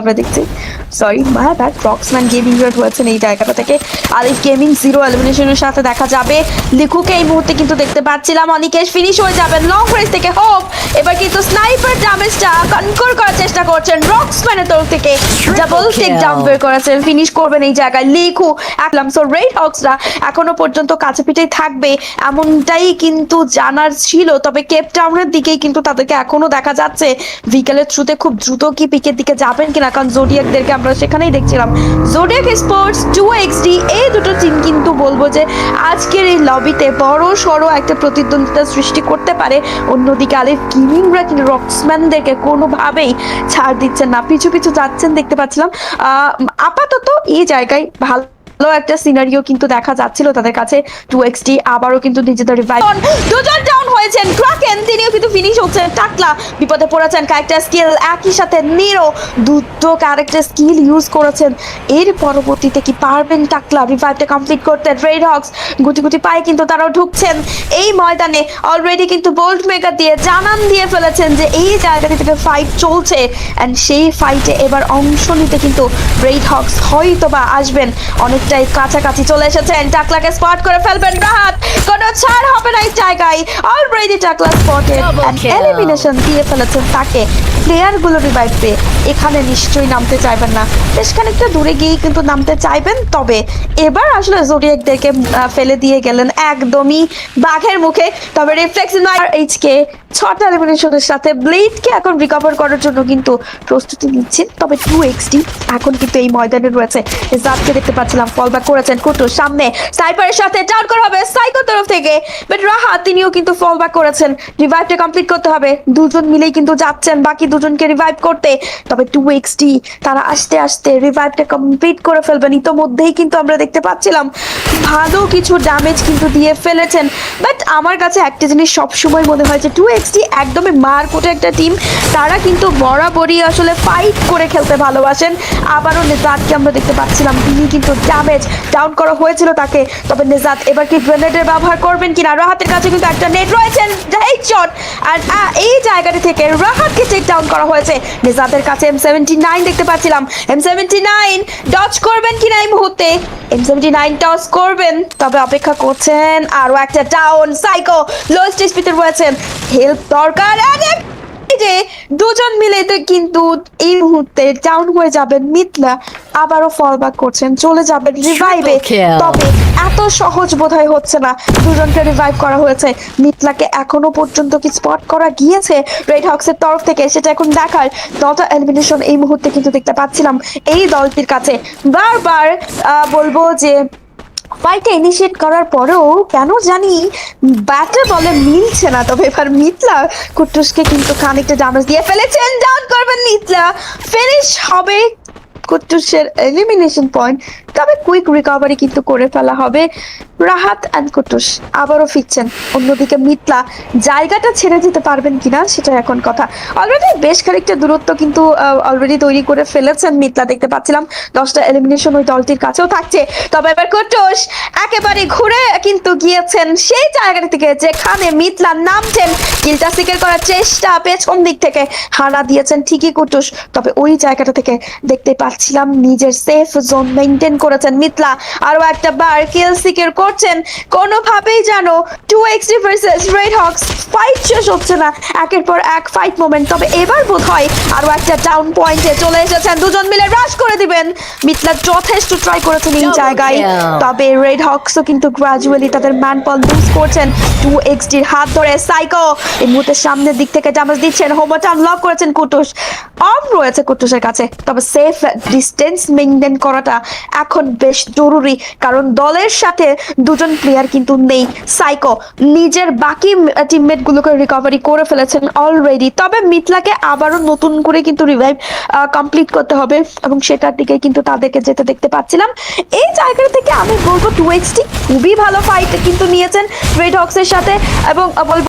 আমরা দেখছি sorry my bad রক্সম্যান gaming হয়েছেন এই জায়গাটা থেকে। আর এই গেমিং জিরো এলিমিনেশনের সাথে দেখা যাবে লিখুকে এই মুহূর্তে কিন্তু দেখতে পাচ্ছিলাম অনিকেশ ফিনিশ হয়ে যাবেন লং রেঞ্জ থেকে হোপ। এবার কিন্তু স্নাইপার ড্যামেজটা কনকোর করার চেষ্টা করছেন রক্সম্যানের তরফ থেকে, ডাবল টেক ডাউন বের করেছেন, ফিনিশ করবেন এই জায়গায় লিখু একদম। সো রেড হক্সরা এখনো পর্যন্ত কাছে পিঠেই থাকবে এমনটাই কিন্তু জানার ছিল, তবে কেপ টাউনের দিকেই কিন্তু তাদেরকে এখনো দেখা যাচ্ছে ভিকেলের থ্রুতে খুব দ্রুত কি পিকের দিকে যাবেন কিনা, কারণ জোডিয়াকদেরকে আমরা সেখানেই দেখছিলাম। জোডিয়াক স্পোর্টস 2XD এই দুটো টিম কিন্তু বলবো যে আজকের এই লবিতে বড় সড়ো একটা প্রতিদ্বন্দ্বিতা সৃষ্টি করতে পারে। অন্যদিকে আলিফ গেমিংরা কিন্তু রক্সম্যানদেরকে কোনোভাবেই ছাড় দিচ্ছেন না, পিছু পিছু যাচ্ছেন দেখতে পাচ্ছিলাম। আপাতত এই জায়গায় ভালো একটা সিনারিও কিন্তু দেখা যাচ্ছিল তাদের কাছে। 2XD আবারও কিন্তু নিজেদের রিভাইভ, দুজন ডাউন হয়েছেন, ক্রাকেন তিনিও কিন্তু ফিনিশ হচ্ছেন, টাকলা বিপদে পড়েছেন, ক্যারেক্টার স্কিল একই সাথে নিরো দুটো ক্যারেক্টার স্কিল ইউজ করেছেন। এর পরবর্তীতে কি পারবেন টাকলা রিভাইভটা কমপ্লিট করতে? রেড হক্স গুটি গুটি পায়ে কিন্তু তারাও ঢুকছেন এই ময়দানে, অলরেডি কিন্তু বোল্ট মেকার দিয়ে জানান দিয়ে ফেলেছেন যে এই জায়গাটি থেকে ফাইট চলছে অ্যান্ড সেই ফাইটে এবার অংশ নিতে কিন্তু রেড হক্স হয়তো বা আসবেন, অনেকটাই কাছাকাছি চলে এসেছেন। টাকলাকে স্পট করে ফেলবেন রাহাত, কোনো ছাড় হবে না এই জায়গায়। অলরেডি টাকলা স্পটেড এলিমিনেশন দিয়ে ফেলেছেন তাকে। প্লেয়ারগুলো রিভাইভ পেয়ে এখানে নিশ্চয়ই নামতে চাইবেন না, বেশ খানিকটা দূরে গিয়েই কিন্তু নামতে চাইবেন, তবে এবার আসলে জোডিয়াকদেরকে ফেলে দিয়ে গেলেন একদমই বাঘের মুখে। তবে রিফ্লেক্স এইচকে 6টা এলিমিনেশনের সাথে ব্লেডকে এখন রিকভার করার জন্য কিন্তু প্রস্তুতি নিচ্ছেন। তবে 2XD এখন কিন্তু এই ময়দানে রয়েছে, জাতকে দেখতে পাচ্ছিলাম ফল ব্যাক করেছেন কুটুর সামনে, স্নাইপারের সাথে টাউন করা হবে সাইকো তরফ থেকে, বাট রাহাত তিনিও কিন্তু ফল ব্যাক করেছেন, রিভাইভটা কমপ্লিট করতে হবে, দুজন মিলেই কিন্তু যাচ্ছেন বাকি দুজনকে রিভাইভ করতে। তবে 2XD তারা আস্তে আস্তে রিভাইভটা কমপ্লিট করে ফেলবেন, ইতোমধ্যেই কিন্তু আমরা দেখতে পাচ্ছিলাম ভালো কিছু ড্যামেজ কিন্তু দিয়ে ফেলেছেন। বাট আমার কাছে একটা জিনিস সবসময় মনে হয় যে 2XD একদমই মারকুটে একটা টিম, তারা কিন্তু বরাবরই আসলে ফাইট করে খেলতে ভালোবাসেন। আবারও নেজাতকে আমরা দেখতে পাচ্ছিলাম, তিনি কিন্তু ড্যামেজ ডাউন করা হয়েছিল তাকে। তবে নেজাত এবার কি গ্রেনেডের ব্যবহার করবেন কিনা? রাহাতের কাছে কিন্তু একটা নেট রয়েছেন, হেডশট, আর এই জায়গাটি থেকে রাহাতকে টেক ডাউন করা হয়েছে। নেজাতের কাছে M79 দেখতে পাচ্ছিলাম, M79 ডজ করবেন কিনা এই মুহূর্তে? M79 টস করবেন, তবে অপেক্ষা করছেন আরো একটা ডাউন, সাইকো লোয়েস্ট স্পিডে রয়েছেন, হেল্প দরকার। যে দুজন মিলে তো কিন্তু এই মুহূর্তে ডাউন হয়ে যাবেন। মিতলা আবারও ফল ব্যাক করছেন, চলে যাবেন রিভাইভে, তবে এত সহজ বোধহয় হচ্ছে না। দুজনকে রিভাইভ করা হয়েছে, মিতলাকে এখনো পর্যন্ত কি স্পট করা গিয়েছে রেড হক্সের তরফ থেকে সেটা এখন দেখার। 9টা এলিমিনেশন এই মুহূর্তে কিন্তু দেখতে পাচ্ছিলাম এই দলটির কাছে। বারবার বলবো যে ফাইটে ইনিশিয়েট করার পরেও কেন জানি ব্যাটার বলে মিলছে না। তবে এবার মিতলা কুটুসকে কিন্তু খানিকটা ড্যামেজ দিয়ে ফেলেছেন, ডাউন করবেন মিতলা, ফিনিশ হবে কুটুসের এলিমিনেশন পয়েন্ট। তবে কুইক রিকভারি কিন্তু করে ফেলা হবে। রাহাত অ্যান্ড কুটুস আবারও ফিরছেন, অন্যদিকে মিতলা জায়গাটা ছেড়ে দিতে পারবেন কিনা সেটা এখন কথা। অলরেডি বেশ খানিকটা দূরত্ব কিন্তু অলরেডি তৈরি করে ফেলেছেন মিতলা, দেখতে পাচ্ছিলাম 10টা এলিমিনেশন ওই দলটির কাছেও থাকছে। তবে এবার কুটুস একেবারে ঘুরে কিন্তু গিয়েছেন সেই জায়গাটা থেকে যেখানে মিতলা নামছেন, কিলটা সিকিউর করার চেষ্টা পেছন দিক থেকে হানা দিয়েছেন ঠিকই কুটুস, তবে ওই জায়গাটা থেকে দেখতে পাচ্ছিলাম নিজের সেফ জোন মেইনটেইন করেছেন মিতলা, আরো একটা বার কিল সিকিউর করছেন কোনোভাবেই। জানো 2XD versus red Hawks fight শেষ হচ্ছে না, একের পর এক ফাইট মোমেন্ট। তবে এবার বোধহয় আরো একটা ডাউন পয়েন্টে চলে এসেছেন, দুজন মিলে রাশ করে দিবেন। মিতলা যথেষ্ট ট্রাই করেছেন এই জায়গায়, তবে রেড হক্সও কিন্তু গ্রাজুয়ালি তাদের ম্যানপল লুজ করছেন। 2XDর হাত ধরে সাইকো এই মুহূর্তে সামনের দিক থেকে ড্যামেজ দিচ্ছেন, হোমটা আনলক করেছেন কুটুস, অন রয়েছে কুটুসের কাছে। তবে সেফ ডিস্টেন্স মেইনটেইন করাটা এখন বেশ জরুরি, কারণ দলের সাথে দুজন প্লেয়ার কিন্তু নেই। সাইকো নিজের বাকি টিমমেট গুলোকে রিকভারি করে ফেলেছেন অলরেডি, তবে মিতলাকে আবারও নতুন করে কিন্তু রিভাইভ কমপ্লিট করতে হবে এবং সেটার দিকে কিন্তু তাদেরকে যেতে দেখতে পাচ্ছিলাম। এই জায়গা থেকে আমি বলবো 2XD খুবই ভালো ফাইট কিন্তু নিয়েছেন রেড হক্সের সাথে, এবং বলবো